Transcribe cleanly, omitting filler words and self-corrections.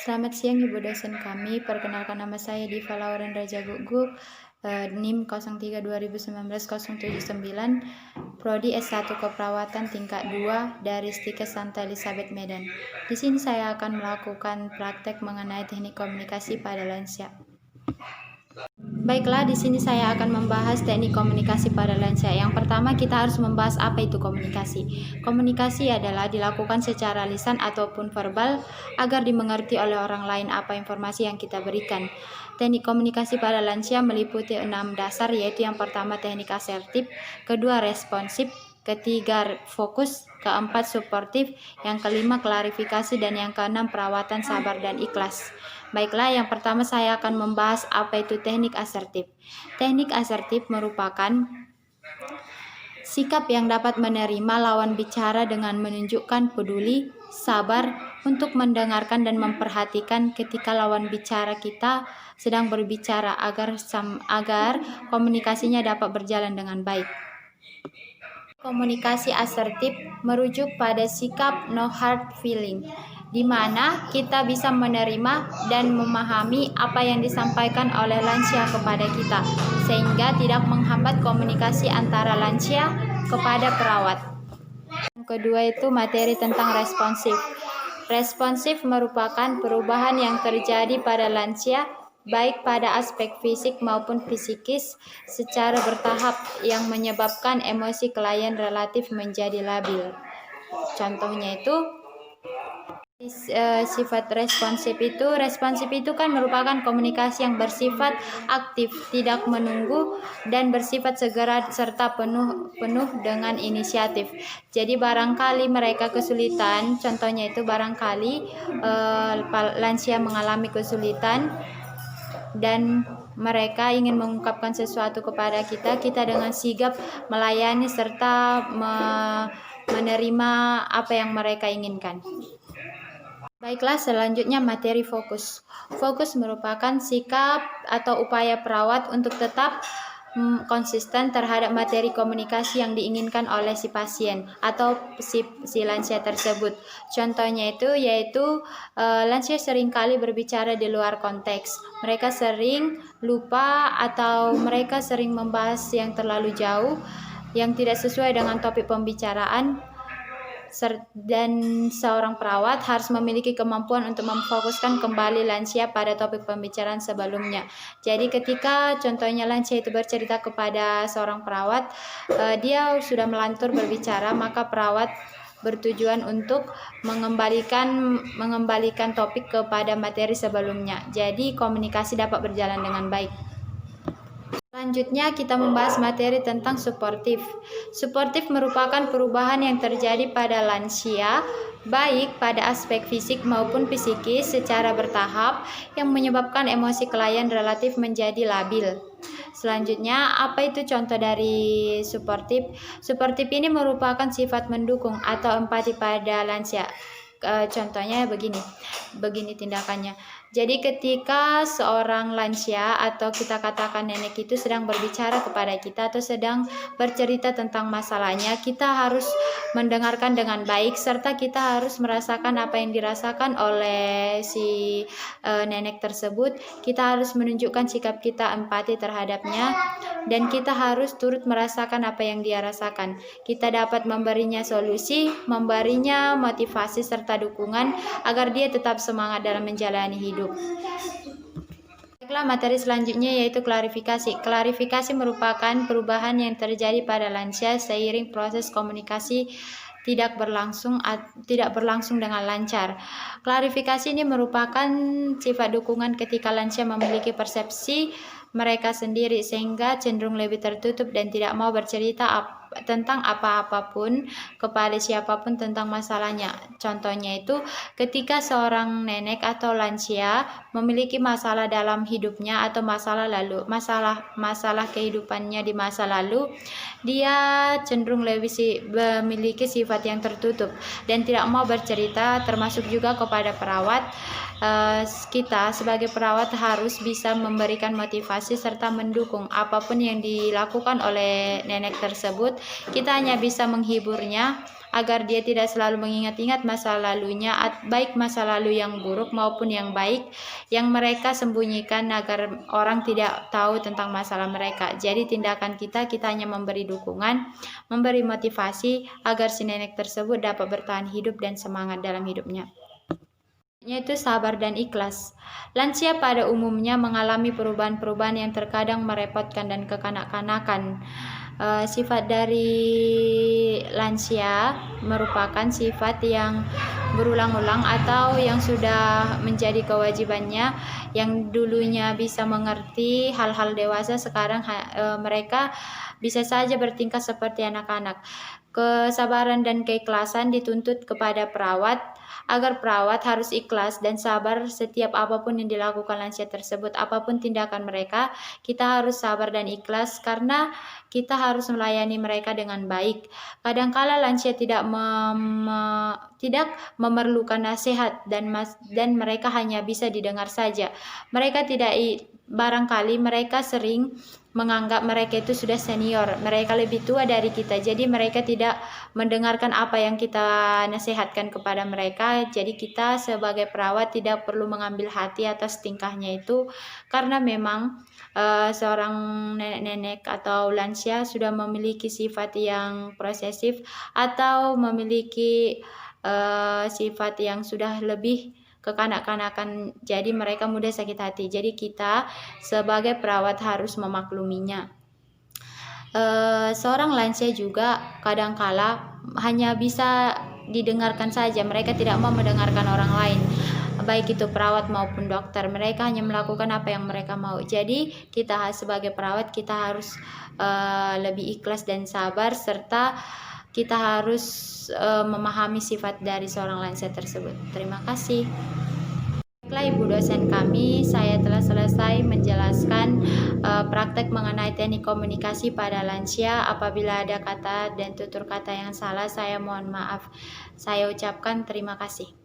Selamat siang Ibu dosen kami, perkenalkan nama saya Diva Lauren Raja Gugup, NIM 03 2019 079, Prodi S1 Keperawatan tingkat 2 dari Stikes Santa Elizabeth Medan. Di sini saya akan melakukan praktek mengenai teknik komunikasi pada lansia. Baiklah, di sini saya akan membahas teknik komunikasi pada lansia. Yang pertama, kita harus membahas apa itu komunikasi. Komunikasi adalah dilakukan secara lisan ataupun verbal agar dimengerti oleh orang lain apa informasi yang kita berikan. Teknik komunikasi pada lansia meliputi 6 dasar, yaitu yang pertama teknik asertif, kedua responsif, ketiga fokus, keempat suportif, yang kelima klarifikasi, dan yang keenam perawatan sabar dan ikhlas. Baiklah, yang pertama saya akan membahas apa itu teknik asertif. Teknik asertif merupakan sikap yang dapat menerima lawan bicara dengan menunjukkan peduli, sabar untuk mendengarkan dan memperhatikan ketika lawan bicara kita sedang berbicara agar komunikasinya dapat berjalan dengan baik. Komunikasi asertif merujuk pada sikap no hard feeling, di mana kita bisa menerima dan memahami apa yang disampaikan oleh lansia kepada kita, sehingga tidak menghambat komunikasi antara lansia kepada perawat. Yang kedua itu materi tentang responsif. Responsif merupakan perubahan yang terjadi pada lansia baik pada aspek fisik maupun psikis secara bertahap yang menyebabkan emosi klien relatif menjadi labil. Contohnya itu sifat responsif itu kan merupakan komunikasi yang bersifat aktif, tidak menunggu, dan bersifat segera serta penuh dengan inisiatif. Jadi barangkali mereka kesulitan, contohnya itu barangkali lansia mengalami kesulitan dan mereka ingin mengungkapkan sesuatu kepada kita dengan sigap melayani serta menerima apa yang mereka inginkan. Baiklah, selanjutnya materi fokus. Fokus merupakan sikap atau upaya perawat untuk tetap konsisten terhadap materi komunikasi yang diinginkan oleh si pasien atau si lansia tersebut. Contohnya yaitu lansia seringkali berbicara di luar konteks. Mereka sering lupa atau mereka sering membahas yang terlalu jauh, yang tidak sesuai dengan topik pembicaraan, dan seorang perawat harus memiliki kemampuan untuk memfokuskan kembali lansia pada topik pembicaraan sebelumnya. Jadi ketika contohnya lansia itu bercerita kepada seorang perawat, dia sudah melantur berbicara, maka perawat bertujuan untuk mengembalikan topik kepada materi sebelumnya. Jadi komunikasi dapat berjalan dengan baik. Selanjutnya kita membahas materi tentang suportif. Suportif merupakan perubahan yang terjadi pada lansia baik pada aspek fisik maupun psikis secara bertahap yang menyebabkan emosi klien relatif menjadi labil. Selanjutnya, apa itu contoh dari suportif? Suportif ini merupakan sifat mendukung atau empati pada lansia. Contohnya begini tindakannya. Jadi ketika seorang lansia atau kita katakan nenek itu sedang berbicara kepada kita atau sedang bercerita tentang masalahnya, kita harus mendengarkan dengan baik serta kita harus merasakan apa yang dirasakan oleh si nenek tersebut. Kita harus menunjukkan sikap kita empati terhadapnya dan kita harus turut merasakan apa yang dia rasakan. Kita dapat memberinya solusi, memberinya motivasi serta dukungan agar dia tetap semangat dalam menjalani hidup. Baiklah, materi selanjutnya yaitu klarifikasi. Klarifikasi merupakan perubahan yang terjadi pada lansia seiring proses komunikasi tidak berlangsung dengan lancar. Klarifikasi ini merupakan sifat dukungan ketika lansia memiliki persepsi mereka sendiri sehingga cenderung lebih tertutup dan tidak mau bercerita tentang apa-apapun kepada siapapun tentang masalahnya. Contohnya itu ketika seorang nenek atau lansia memiliki masalah dalam hidupnya atau masalah kehidupannya di masa lalu, dia cenderung lebih memiliki sifat yang tertutup dan tidak mau bercerita, termasuk juga kepada perawat. Kita sebagai perawat harus bisa memberikan motivasi serta mendukung apapun yang dilakukan oleh nenek tersebut. Kita hanya bisa menghiburnya agar dia tidak selalu mengingat-ingat masa lalunya, baik masa lalu yang buruk maupun yang baik yang mereka sembunyikan agar orang tidak tahu tentang masalah mereka. Jadi tindakan kita hanya memberi dukungan, memberi motivasi agar si nenek tersebut dapat bertahan hidup dan semangat dalam hidupnya. Yaitu sabar dan ikhlas. Lansia pada umumnya mengalami perubahan-perubahan yang terkadang merepotkan dan kekanak-kanakan. Sifat dari lansia merupakan sifat yang berulang-ulang atau yang sudah menjadi kewajibannya, yang dulunya bisa mengerti hal-hal dewasa, sekarang mereka bisa saja bertingkah seperti anak-anak. Kesabaran dan keikhlasan dituntut kepada perawat, agar perawat harus ikhlas dan sabar setiap apapun yang dilakukan lansia tersebut. Apapun tindakan mereka, kita harus sabar dan ikhlas karena kita harus melayani mereka dengan baik. Kadangkala lansia tidak memerlukan nasihat dan mereka hanya bisa didengar saja. Barangkali mereka sering menganggap mereka itu sudah senior, mereka lebih tua dari kita, jadi mereka tidak mendengarkan apa yang kita nasihatkan kepada mereka. Jadi kita sebagai perawat tidak perlu mengambil hati atas tingkahnya itu, karena memang seorang nenek-nenek atau lansia sudah memiliki sifat yang posesif atau memiliki sifat yang sudah lebih kekanak-kanakan, jadi mereka mudah sakit hati. Jadi kita sebagai perawat harus memakluminya. Seorang lansia juga kadangkala hanya bisa didengarkan saja, mereka tidak mau mendengarkan orang lain, baik itu perawat maupun dokter. Mereka hanya melakukan apa yang mereka mau. Jadi kita sebagai perawat kita harus lebih ikhlas dan sabar, serta kita harus memahami sifat dari seorang lansia tersebut. Terima kasih. Baiklah Ibu dosen kami, saya telah selesai menjelaskan praktek mengenai teknik komunikasi pada lansia. Apabila ada kata dan tutur kata yang salah, saya mohon maaf. Saya ucapkan terima kasih.